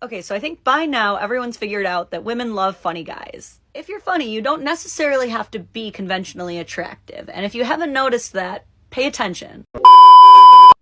Okay, so I think by now everyone's figured out that women love funny guys. If you're funny, you don't necessarily have to be conventionally attractive. And if you haven't noticed that, pay attention.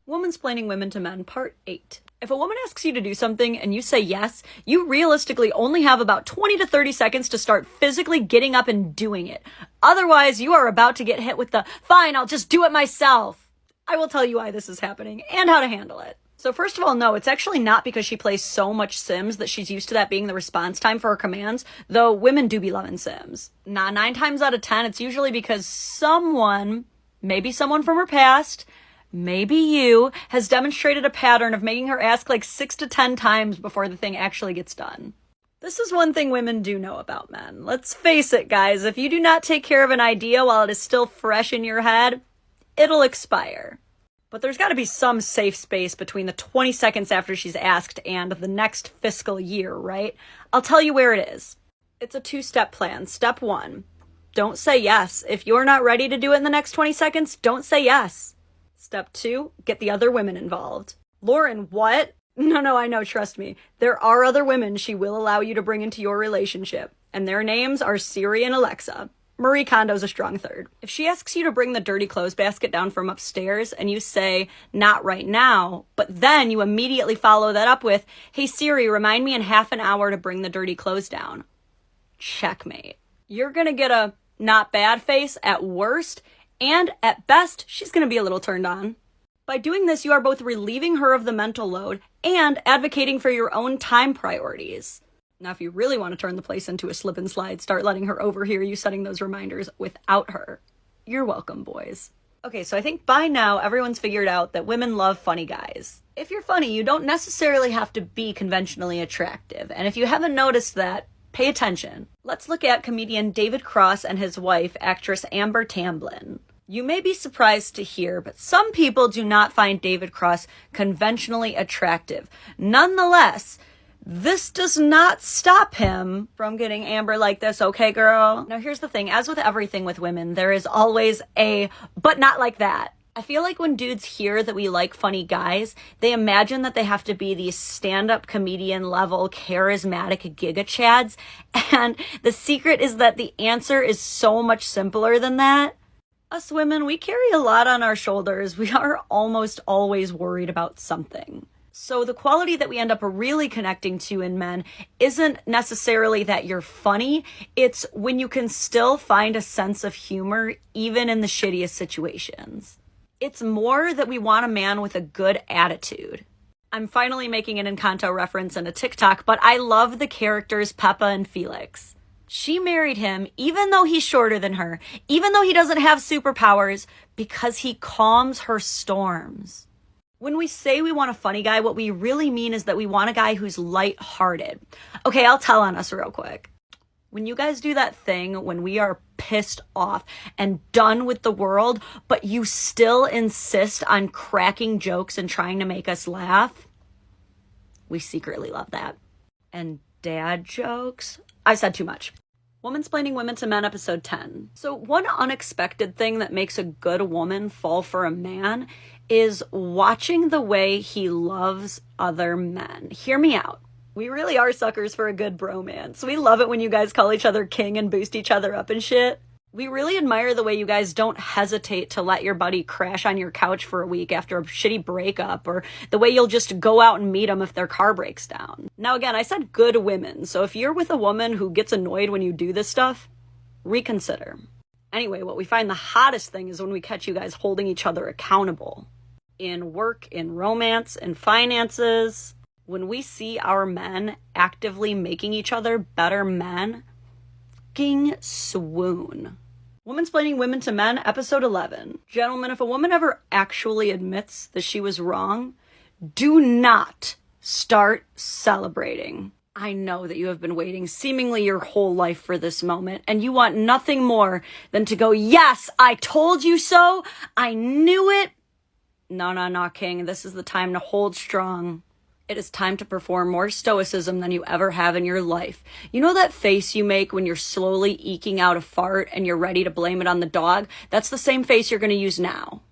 Womansplaining Women to Men, Part 8. If a woman asks you to do something and you say yes, you realistically only have about 20 to 30 seconds to start physically getting up and doing it. Otherwise, you are about to get hit with the, fine, I'll just do it myself. I will tell you why this is happening and how to handle it. So first of all, no, it's actually not because she plays so much Sims that she's used to that being the response time for her commands, though women do be loving Sims. Nah, 9 times out of 10, it's usually because someone, maybe someone from her past, maybe you, has demonstrated a pattern of making her ask like 6 to 10 times before the thing actually gets done. This is one thing women do know about men. Let's face it, guys, if you do not take care of an idea while it is still fresh in your head, it'll expire. But there's got to be some safe space between the 20 seconds after she's asked and the next fiscal year, right? I'll tell you where it is. It's a 2-step plan. Step 1, don't say yes. If you're not ready to do it in the next 20 seconds, don't say yes. Step 2, get the other women involved. Lauren, what? No, I know, trust me. There are other women she will allow you to bring into your relationship, and their names are Siri and Alexa. Marie Kondo's a strong third. If she asks you to bring the dirty clothes basket down from upstairs and you say, not right now, but then you immediately follow that up with, hey Siri, remind me in half an hour to bring the dirty clothes down. Checkmate. You're gonna get a not bad face at worst, and at best, she's gonna be a little turned on. By doing this, you are both relieving her of the mental load and advocating for your own time priorities. Now, if you really want to turn the place into a slip and slide, start letting her overhear you setting those reminders without her. You're welcome, boys. Okay, so I think by now everyone's figured out that women love funny guys. If you're funny, you don't necessarily have to be conventionally attractive. And if you haven't noticed that, pay attention. Let's look at comedian David Cross and his wife, actress Amber Tamblyn. You may be surprised to hear, but some people do not find David Cross conventionally attractive. Nonetheless, this does not stop him from getting Amber like this, okay, girl? Now, here's the thing. As with everything with women, there is always a, but not like that. I feel like when dudes hear that we like funny guys, they imagine that they have to be these stand-up comedian level charismatic giga chads. And the secret is that the answer is so much simpler than that. Us women, we carry a lot on our shoulders. We are almost always worried about something. So the quality that we end up really connecting to in men isn't necessarily that you're funny. It's when you can still find a sense of humor, even in the shittiest situations. It's more that we want a man with a good attitude. I'm finally making an Encanto reference in a TikTok, but I love the characters Peppa and Felix. She married him, even though he's shorter than her, even though he doesn't have superpowers, because he calms her storms. When we say we want a funny guy, what we really mean is that we want a guy who's lighthearted. Okay, I'll tell on us real quick. When you guys do that thing when we are pissed off and done with the world, but you still insist on cracking jokes and trying to make us laugh, we secretly love that. And dad jokes? I said too much. Womansplaining Women to Men, episode 10. So one unexpected thing that makes a good woman fall for a man is watching the way he loves other men. Hear me out. We really are suckers for a good bromance. We love it when you guys call each other king and boost each other up and shit. We really admire the way you guys don't hesitate to let your buddy crash on your couch for a week after a shitty breakup, or the way you'll just go out and meet them if their car breaks down. Now again, I said good women, so if you're with a woman who gets annoyed when you do this stuff, reconsider. Anyway, what we find the hottest thing is when we catch you guys holding each other accountable. In work, in romance, in finances. When we see our men actively making each other better men, fucking swoon. Womansplaining Women to Men, episode 11. Gentlemen, if a woman ever actually admits that she was wrong, do not start celebrating. I know that you have been waiting seemingly your whole life for this moment, and you want nothing more than to go, yes, I told you so, I knew it. No, King, this is the time to hold strong. It is time to perform more stoicism than you ever have in your life. You know that face you make when you're slowly eking out a fart and you're ready to blame it on the dog? That's the same face you're going to use now.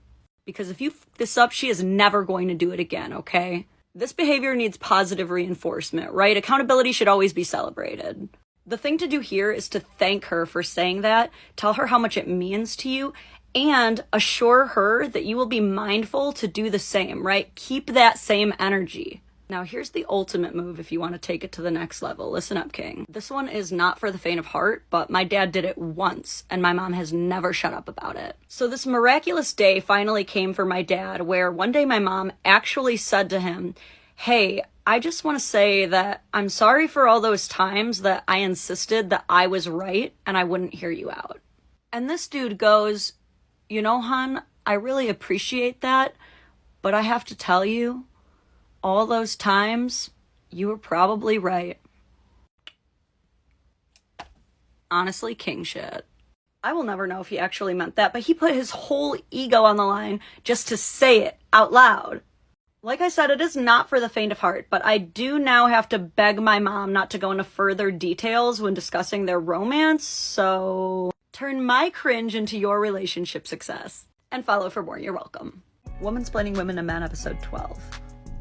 Because if you f this up, she is never going to do it again, okay? This behavior needs positive reinforcement, right? Accountability should always be celebrated. The thing to do here is to thank her for saying that, tell her how much it means to you, and assure her that you will be mindful to do the same, right? Keep that same energy. Now, here's the ultimate move if you want to take it to the next level. Listen up, King. This one is not for the faint of heart, but my dad did it once, and my mom has never shut up about it. So this miraculous day finally came for my dad, where one day my mom actually said to him, "Hey, I just want to say that I'm sorry for all those times that I insisted that I was right and I wouldn't hear you out." And this dude goes, "You know, hon, I really appreciate that, but I have to tell you, all those times, you were probably right." Honestly, king shit. I will never know if he actually meant that, but he put his whole ego on the line just to say it out loud. Like I said, it is not for the faint of heart, but I do now have to beg my mom not to go into further details when discussing their romance, so turn my cringe into your relationship success. And follow for more, you're welcome. Womansplaining Women to Men, episode 12.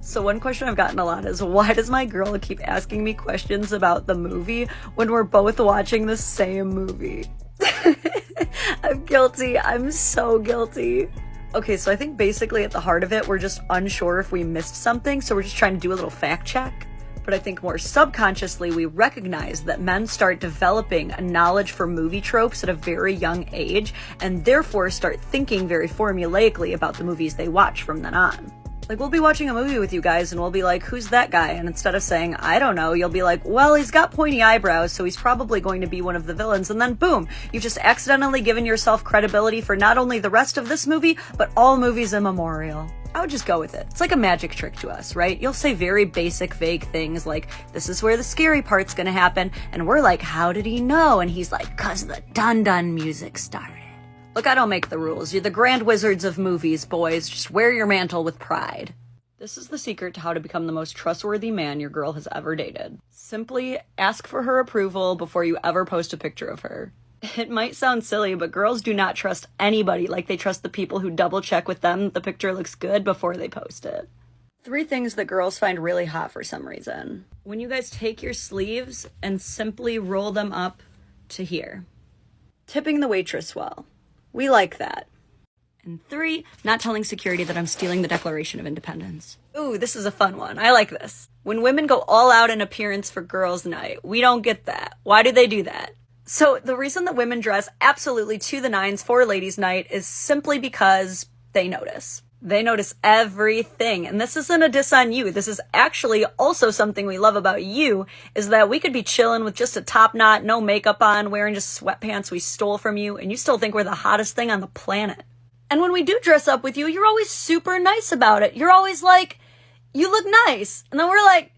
So one question I've gotten a lot is, why does my girl keep asking me questions about the movie when we're both watching the same movie? I'm guilty. I'm so guilty. Okay, so I think basically at the heart of it, we're just unsure if we missed something, so we're just trying to do a little fact check. But I think more subconsciously, we recognize that men start developing a knowledge for movie tropes at a very young age, and therefore start thinking very formulaically about the movies they watch from then on. Like, we'll be watching a movie with you guys and we'll be like, "Who's that guy?" And instead of saying, "I don't know," you'll be like, "Well, he's got pointy eyebrows, so he's probably going to be one of the villains." And then boom, you've just accidentally given yourself credibility for not only the rest of this movie, but all movies immemorial. I would just go with it. It's like a magic trick to us, right? You'll say very basic, vague things like, "This is where the scary part's gonna happen." And we're like, "How did he know?" And he's like, "'Cause the dun-dun music started." Look, I don't make the rules. You're the grand wizards of movies, boys. Just wear your mantle with pride. This is the secret to how to become the most trustworthy man your girl has ever dated. Simply ask for her approval before you ever post a picture of her. It might sound silly, but girls do not trust anybody like they trust the people who double check with them that the picture looks good before they post it. 3 things that girls find really hot for some reason. When you guys take your sleeves and simply roll them up to here. Tipping the waitress well. We like that. And 3, not telling security that I'm stealing the Declaration of Independence. Ooh, this is a fun one. I like this. When women go all out in appearance for girls' night, we don't get that. Why do they do that? So the reason that women dress absolutely to the nines for ladies' night is simply because they notice. They notice everything. And this isn't a diss on you. This is actually also something we love about you, is that we could be chilling with just a top knot, no makeup on, wearing just sweatpants we stole from you, and you still think we're the hottest thing on the planet. And when we do dress up with you, you're always super nice about it. You're always like, "You look nice." And then we're like,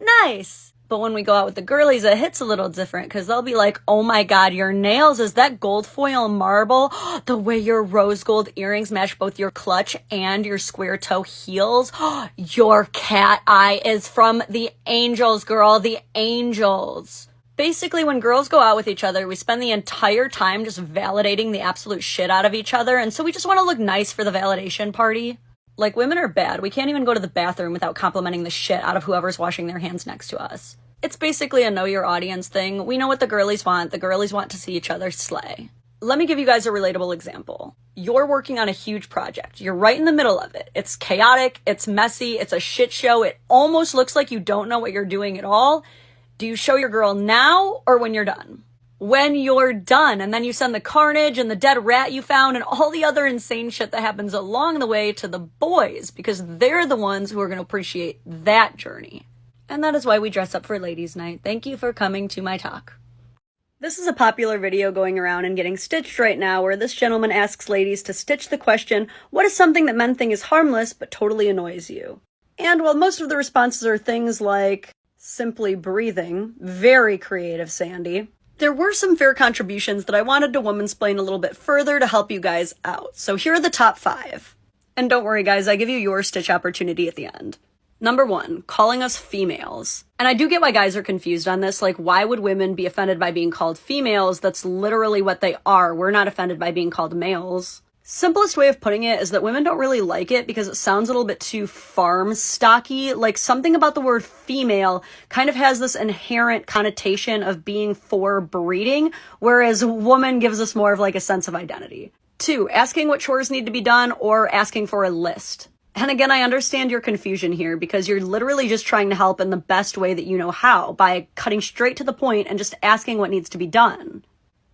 "Nice." But when we go out with the girlies, it hits a little different, because they'll be like, "Oh my God, your nails, is that gold foil marble? The way your rose gold earrings match both your clutch and your square toe heels. Your cat eye is from the angels, girl, the angels." Basically, when girls go out with each other, we spend the entire time just validating the absolute shit out of each other, and so we just want to look nice for the validation party. Like, women are bad. We can't even go to the bathroom without complimenting the shit out of whoever's washing their hands next to us. It's basically a know your audience thing. We know what the girlies want. The girlies want to see each other slay. Let me give you guys a relatable example. You're working on a huge project. You're right in the middle of it. It's chaotic. It's messy. It's a shit show. It almost looks like you don't know what you're doing at all. Do you show your girl now or when you're done? When you're done, and then you send the carnage and the dead rat you found and all the other insane shit that happens along the way to the boys, because they're the ones who are going to appreciate that journey. And that is why we dress up for ladies' night. Thank you for coming to my talk. This is a popular video going around and getting stitched right now, where this gentleman asks ladies to stitch the question, "What is something that men think is harmless but totally annoys you?" And while most of the responses are things like simply breathing, very creative, Sandy, there were some fair contributions that I wanted to womansplain a little bit further to help you guys out. So here are the top 5. And don't worry, guys, I give you your stitch opportunity at the end. Number 1, calling us females. And I do get why guys are confused on this. Like, why would women be offended by being called females? That's literally what they are. We're not offended by being called males. Simplest way of putting it is that women don't really like it because it sounds a little bit too farm stocky. Like, something about the word female kind of has this inherent connotation of being for breeding, whereas woman gives us more of like a sense of identity. 2, asking what chores need to be done or asking for a list. And again, I understand your confusion here because you're literally just trying to help in the best way that you know how, by cutting straight to the point and just asking what needs to be done.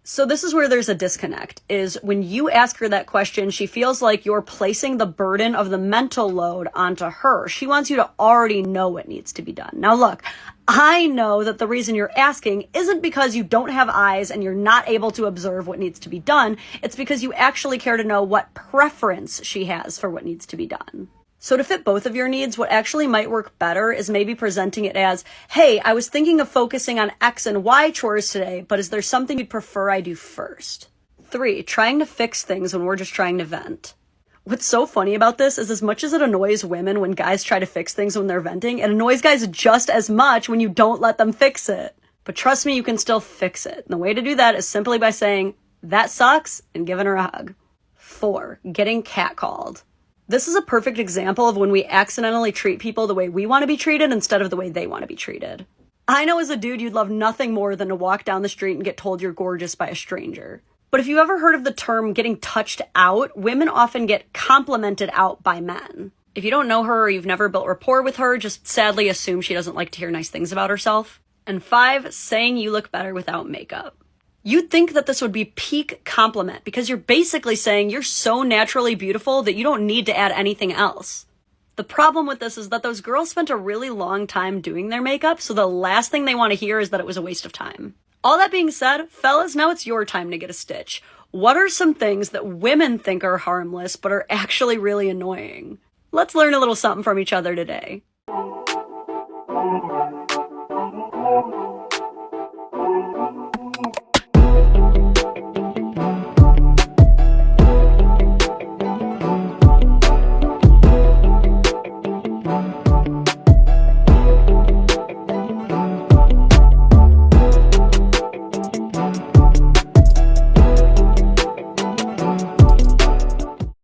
So this is where there's a disconnect, is when you ask her that question, she feels like you're placing the burden of the mental load onto her. She wants you to already know what needs to be done. Now look, I know that the reason you're asking isn't because you don't have eyes and you're not able to observe what needs to be done. It's because you actually care to know what preference she has for what needs to be done. So to fit both of your needs, what actually might work better is maybe presenting it as, hey, I was thinking of focusing on X and Y chores today, but is there something you'd prefer I do first? 3, trying to fix things when we're just trying to vent. What's so funny about this is, as much as it annoys women when guys try to fix things when they're venting, it annoys guys just as much when you don't let them fix it. But trust me, you can still fix it. And the way to do that is simply by saying, that sucks, and giving her a hug. 4, getting catcalled. This is a perfect example of when we accidentally treat people the way we want to be treated instead of the way they want to be treated. I know as a dude you'd love nothing more than to walk down the street and get told you're gorgeous by a stranger. But if you've ever heard of the term getting touched out, women often get complimented out by men. If you don't know her or you've never built rapport with her, just sadly assume she doesn't like to hear nice things about herself. And 5, saying you look better without makeup. You'd think that this would be peak compliment because you're basically saying you're so naturally beautiful that you don't need to add anything else. The problem with this is that those girls spent a really long time doing their makeup, so the last thing they want to hear is that it was a waste of time. All that being said, fellas, now it's your time to get a stitch. What are some things that women think are harmless but are actually really annoying? Let's learn a little something from each other today.